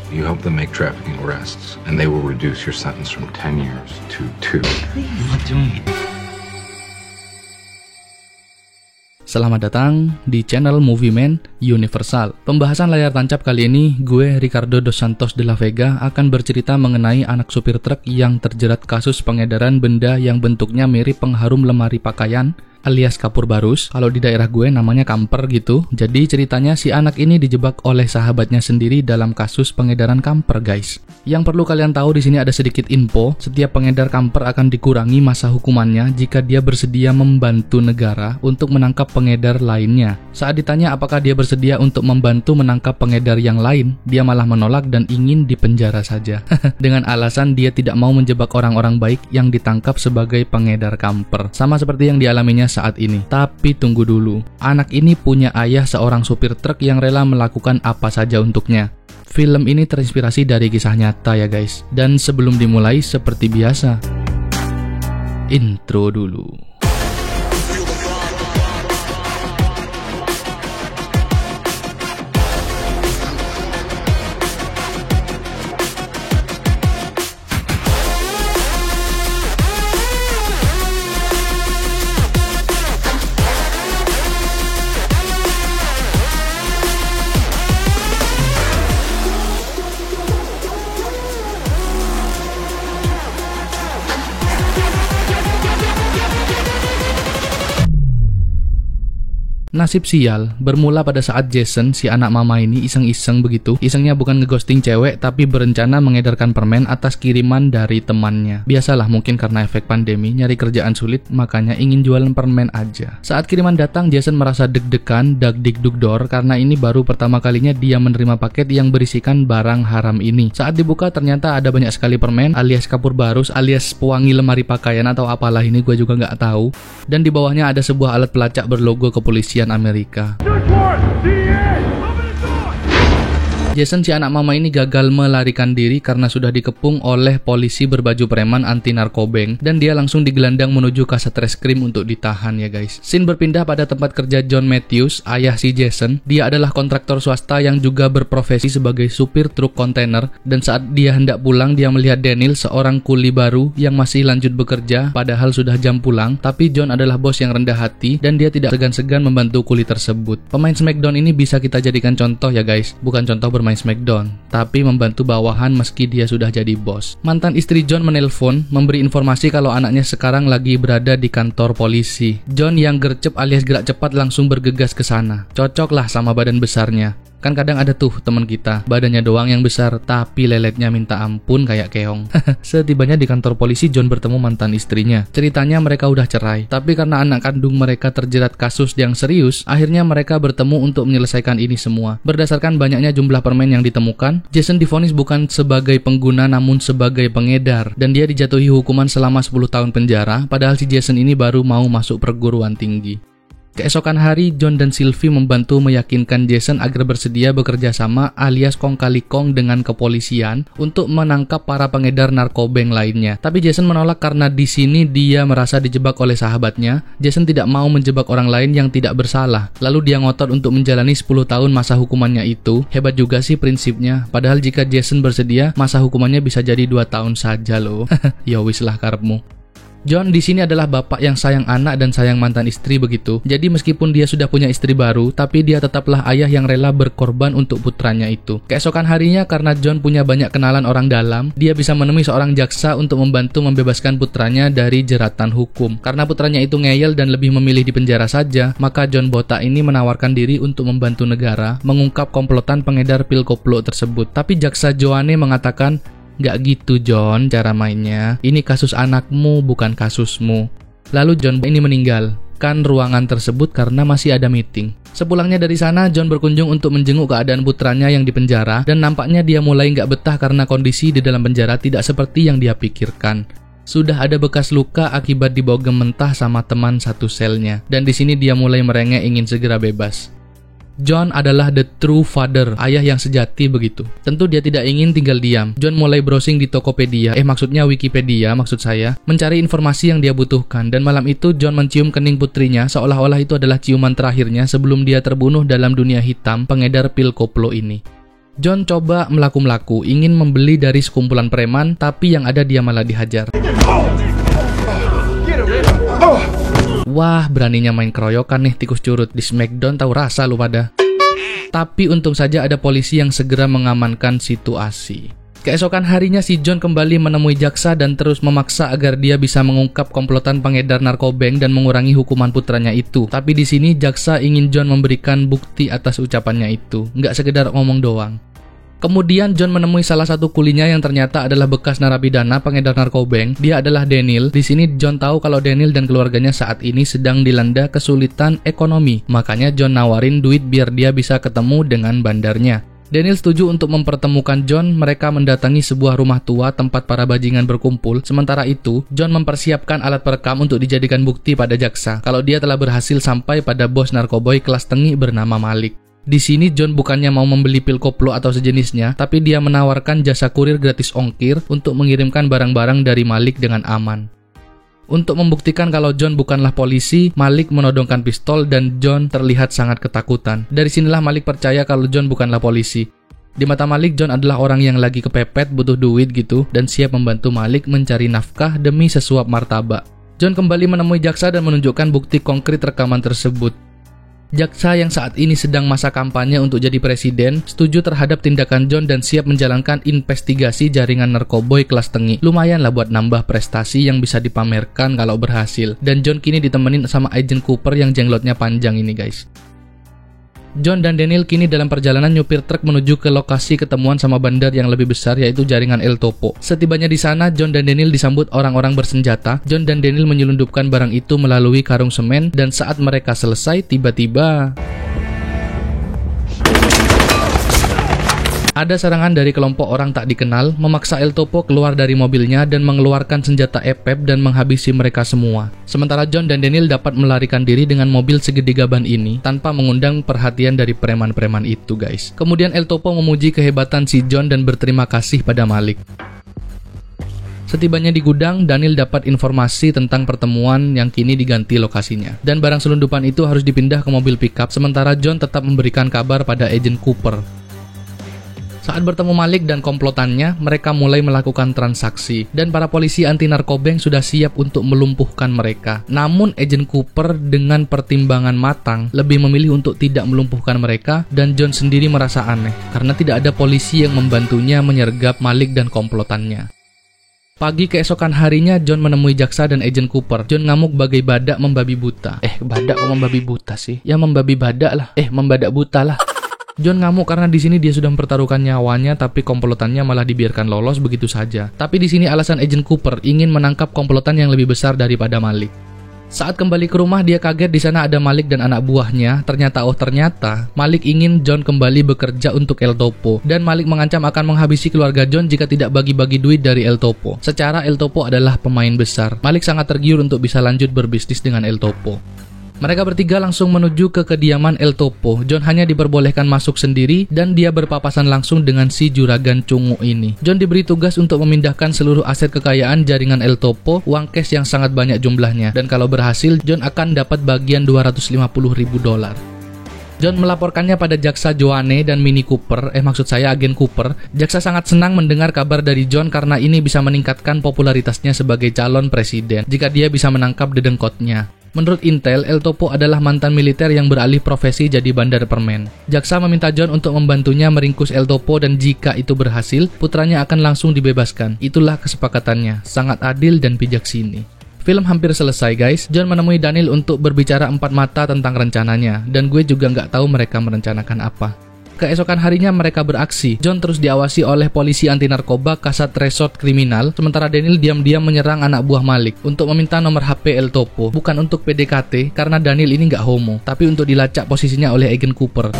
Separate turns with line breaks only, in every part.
You help them make trafficking arrests, and they will reduce your sentence from 10 years to 2.
Please. I'm not doing it. Selamat datang di channel Movie Man Universal. Pembahasan layar tancap kali ini, gue Ricardo dos Santos de la Vega akan bercerita mengenai anak supir truk yang terjerat kasus pengedaran benda yang bentuknya mirip pengharum lemari pakaian alias kapur barus. Kalau di daerah gue namanya kamper gitu. Jadi ceritanya si anak ini dijebak oleh sahabatnya sendiri dalam kasus pengedaran kamper, guys. Yang perlu kalian tahu di sini ada sedikit info. Setiap pengedar kamper akan dikurangi masa hukumannya jika dia bersedia membantu negara untuk menangkap pengedar lainnya. Saat ditanya apakah dia bersedia untuk membantu menangkap pengedar yang lain, dia malah menolak dan ingin dipenjara saja. Dengan alasan dia tidak mau menjebak orang-orang baik yang ditangkap sebagai pengedar kamper. Sama seperti yang dialaminya saat ini. Tapi tunggu dulu, anak ini punya ayah seorang supir truk yang rela melakukan apa saja untuknya. Film ini terinspirasi dari kisah nyata ya guys. Dan sebelum dimulai seperti biasa, intro dulu. Nasib sial bermula pada saat Jason, si anak mama ini iseng-iseng begitu. Isengnya bukan ngeghosting cewek, tapi berencana mengedarkan permen atas kiriman dari temannya. Biasalah, mungkin karena efek pandemi, nyari kerjaan sulit, makanya ingin jualan permen aja. Saat kiriman datang, Jason merasa deg-degan, dag-dig-dug-dor, karena ini baru pertama kalinya dia menerima paket yang berisikan barang haram ini. Saat dibuka, ternyata ada banyak sekali permen, alias kapur barus, alias pewangi lemari pakaian atau apalah ini, gue juga nggak tahu. Dan di bawahnya ada sebuah alat pelacak berlogo kepolisian Amerika. Jason, si anak mama ini gagal melarikan diri karena sudah dikepung oleh polisi berbaju preman anti narkobeng dan dia langsung digelandang menuju Kasatreskrim untuk ditahan ya guys. Scene berpindah pada tempat kerja John Matthews, ayah si Jason. Dia adalah kontraktor swasta yang juga berprofesi sebagai supir truk kontainer, dan saat dia hendak pulang dia melihat Daniel, seorang kuli baru yang masih lanjut bekerja padahal sudah jam pulang. Tapi John adalah bos yang rendah hati dan dia tidak segan-segan membantu kuli tersebut. Pemain Smackdown ini bisa kita jadikan contoh ya guys, bukan contoh bermain Smackdown, tapi membantu bawahan meski dia sudah jadi bos. Mantan istri John menelpon memberi informasi kalau anaknya sekarang lagi berada di kantor polisi. John yang gercep alias gerak cepat langsung bergegas ke sana. Cocok lah sama badan besarnya. Kan kadang ada tuh teman kita, badannya doang yang besar, tapi leletnya minta ampun kayak keong. Setibanya di kantor polisi, John bertemu mantan istrinya. Ceritanya mereka udah cerai, tapi karena anak kandung mereka terjerat kasus yang serius, akhirnya mereka bertemu untuk menyelesaikan ini semua. Berdasarkan banyaknya jumlah permen yang ditemukan, Jason divonis bukan sebagai pengguna namun sebagai pengedar, dan dia dijatuhi hukuman selama 10 tahun penjara, padahal si Jason ini baru mau masuk perguruan tinggi. Keesokan hari, John dan Sylvie membantu meyakinkan Jason agar bersedia bekerja sama alias kong kali kong dengan kepolisian untuk menangkap para pengedar narkobeng lainnya. Tapi Jason menolak karena di sini dia merasa dijebak oleh sahabatnya. Jason tidak mau menjebak orang lain yang tidak bersalah. Lalu dia ngotot untuk menjalani 10 tahun masa hukumannya itu. Hebat juga sih prinsipnya. Padahal jika Jason bersedia, masa hukumannya bisa jadi 2 tahun saja loh. Ya wis lah karepmu. John di sini adalah bapak yang sayang anak dan sayang mantan istri begitu. Jadi meskipun dia sudah punya istri baru, tapi dia tetaplah ayah yang rela berkorban untuk putranya itu. Keesokan harinya, karena John punya banyak kenalan orang dalam, dia bisa menemui seorang jaksa untuk membantu membebaskan putranya dari jeratan hukum. Karena putranya itu ngeyel dan lebih memilih di penjara saja, maka John botak ini menawarkan diri untuk membantu negara mengungkap komplotan pengedar pil koplo tersebut. Tapi jaksa Joanne mengatakan, "Gak gitu John cara mainnya, ini kasus anakmu bukan kasusmu." Lalu John ini meninggalkan ruangan tersebut karena masih ada meeting. Sepulangnya dari sana, John berkunjung untuk menjenguk keadaan putranya yang dipenjara, dan nampaknya dia mulai gak betah karena kondisi di dalam penjara tidak seperti yang dia pikirkan. Sudah ada bekas luka akibat dibawa mentah sama teman satu selnya, dan di sini dia mulai merengek ingin segera bebas. John adalah the true father, ayah yang sejati begitu. Tentu dia tidak ingin tinggal diam. John mulai browsing di Tokopedia, maksudnya Wikipedia maksud saya, mencari informasi yang dia butuhkan. Dan malam itu John mencium kening putrinya, seolah-olah itu adalah ciuman terakhirnya sebelum dia terbunuh dalam dunia hitam pengedar pil koplo ini. John coba melaku-melaku, ingin membeli dari sekumpulan preman, tapi yang ada dia malah dihajar. Wah, beraninya main keroyokan nih tikus curut. Di Smackdown tahu rasa lu pada. Tapi untung saja ada polisi yang segera mengamankan situasi. Keesokan harinya si John kembali menemui jaksa dan terus memaksa agar dia bisa mengungkap komplotan pengedar narkobeng dan mengurangi hukuman putranya itu. Tapi di sini jaksa ingin John memberikan bukti atas ucapannya itu, nggak sekedar ngomong doang. Kemudian John menemui salah satu kulinya yang ternyata adalah bekas narapidana pengedar narkobeng. Dia adalah Daniel. Di sini John tahu kalau Daniel dan keluarganya saat ini sedang dilanda kesulitan ekonomi. Makanya John nawarin duit biar dia bisa ketemu dengan bandarnya. Daniel setuju untuk mempertemukan John. Mereka mendatangi sebuah rumah tua tempat para bajingan berkumpul. Sementara itu, John mempersiapkan alat perekam untuk dijadikan bukti pada jaksa kalau dia telah berhasil sampai pada bos narkoboy kelas tinggi bernama Malik. Di sini John bukannya mau membeli pil koplo atau sejenisnya, tapi dia menawarkan jasa kurir gratis ongkir untuk mengirimkan barang-barang dari Malik dengan aman. Untuk membuktikan kalau John bukanlah polisi, Malik menodongkan pistol dan John terlihat sangat ketakutan. Dari sinilah Malik percaya kalau John bukanlah polisi. Di mata Malik, John adalah orang yang lagi kepepet, butuh duit gitu, dan siap membantu Malik mencari nafkah demi sesuap martabak. John kembali menemui jaksa dan menunjukkan bukti konkret rekaman tersebut. Jaksa yang saat ini sedang masa kampanye untuk jadi presiden setuju terhadap tindakan John dan siap menjalankan investigasi jaringan narkoboy kelas tinggi. Lumayan lah buat nambah prestasi yang bisa dipamerkan kalau berhasil. Dan John kini ditemenin sama Agent Cooper yang jenglotnya panjang ini guys. John dan Daniel kini dalam perjalanan nyupir truk menuju ke lokasi ketemuan sama bandar yang lebih besar yaitu jaringan El Topo. Setibanya di sana, John dan Daniel disambut orang-orang bersenjata. John dan Daniel menyelundupkan barang itu melalui karung semen dan saat mereka selesai, tiba-tiba ada serangan dari kelompok orang tak dikenal, memaksa El Topo keluar dari mobilnya dan mengeluarkan senjata epep dan menghabisi mereka semua. Sementara John dan Daniel dapat melarikan diri dengan mobil segede gaban ini tanpa mengundang perhatian dari preman-preman itu guys. Kemudian El Topo memuji kehebatan si John dan berterima kasih pada Malik. Setibanya di gudang, Daniel dapat informasi tentang pertemuan yang kini diganti lokasinya. Dan barang selundupan itu harus dipindah ke mobil pickup, sementara John tetap memberikan kabar pada Agent Cooper. Saat bertemu Malik dan komplotannya, mereka mulai melakukan transaksi dan para polisi anti narkobeng sudah siap untuk melumpuhkan mereka. Namun Agent Cooper dengan pertimbangan matang lebih memilih untuk tidak melumpuhkan mereka dan John sendiri merasa aneh karena tidak ada polisi yang membantunya menyergap Malik dan komplotannya. Pagi keesokan harinya, John menemui jaksa dan Agent Cooper. John ngamuk bagai badak membabi buta. Badak kok membabi buta sih? Ya membabi badak lah. Membadak buta lah. John ngamuk karena di sini dia sudah mempertaruhkan nyawanya, tapi komplotannya malah dibiarkan lolos begitu saja. Tapi di sini alasan Agent Cooper ingin menangkap komplotan yang lebih besar daripada Malik. Saat kembali ke rumah, dia kaget di sana ada Malik dan anak buahnya. Ternyata Malik ingin John kembali bekerja untuk El Topo, dan Malik mengancam akan menghabisi keluarga John jika tidak bagi-bagi duit dari El Topo. Secara El Topo adalah pemain besar. Malik sangat tergiur untuk bisa lanjut berbisnis dengan El Topo. Mereka bertiga langsung menuju ke kediaman El Topo. John hanya diperbolehkan masuk sendiri dan dia berpapasan langsung dengan si juragan cungu ini. John diberi tugas untuk memindahkan seluruh aset kekayaan jaringan El Topo, uang cash yang sangat banyak jumlahnya. Dan kalau berhasil, John akan dapat bagian $250.000. John melaporkannya pada jaksa Joanne dan Mini Cooper, Agent Cooper. Jaksa sangat senang mendengar kabar dari John karena ini bisa meningkatkan popularitasnya sebagai calon presiden jika dia bisa menangkap dedengkotnya. Menurut Intel, El Topo adalah mantan militer yang beralih profesi jadi bandar permen. Jaksa meminta John untuk membantunya meringkus El Topo dan jika itu berhasil, putranya akan langsung dibebaskan. Itulah kesepakatannya, sangat adil dan bijaksini. Film hampir selesai guys. John menemui Daniel untuk berbicara empat mata tentang rencananya, dan gue juga nggak tahu mereka merencanakan apa. Keesokan harinya mereka beraksi. John terus diawasi oleh polisi anti narkoba Kasat Resort Kriminal, sementara Daniel diam-diam menyerang anak buah Malik untuk meminta nomor HP El Topo. Bukan untuk PDKT, karena Daniel ini nggak homo, tapi untuk dilacak posisinya oleh Agent Cooper.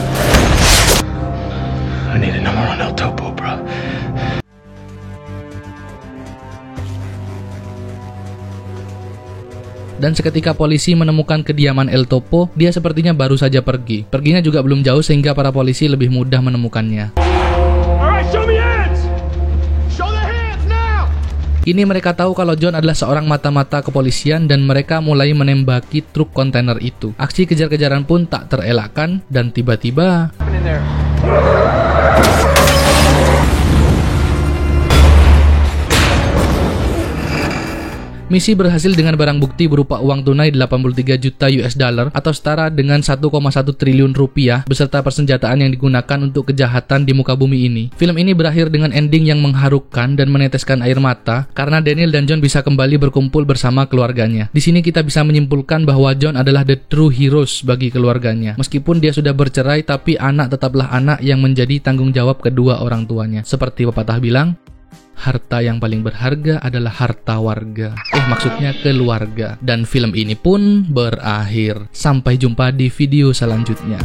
I need a number on El Topo, bro.
Dan seketika polisi menemukan kediaman El Topo, dia sepertinya baru saja pergi. Perginya juga belum jauh sehingga para polisi lebih mudah menemukannya. Kini mereka tahu kalau John adalah seorang mata-mata kepolisian dan mereka mulai menembaki truk kontainer itu. Aksi kejar-kejaran pun tak terelakkan dan tiba-tiba misi berhasil dengan barang bukti berupa uang tunai 83 juta US dollar atau setara dengan 1,1 triliun rupiah beserta persenjataan yang digunakan untuk kejahatan di muka bumi ini. Film ini berakhir dengan ending yang mengharukan dan meneteskan air mata karena Daniel dan John bisa kembali berkumpul bersama keluarganya. Di sini kita bisa menyimpulkan bahwa John adalah the true heroes bagi keluarganya. Meskipun dia sudah bercerai, tapi anak tetaplah anak yang menjadi tanggung jawab kedua orang tuanya. Seperti pepatah bilang, harta yang paling berharga adalah harta warga. Maksudnya keluarga. Dan film ini pun berakhir. Sampai jumpa di video selanjutnya.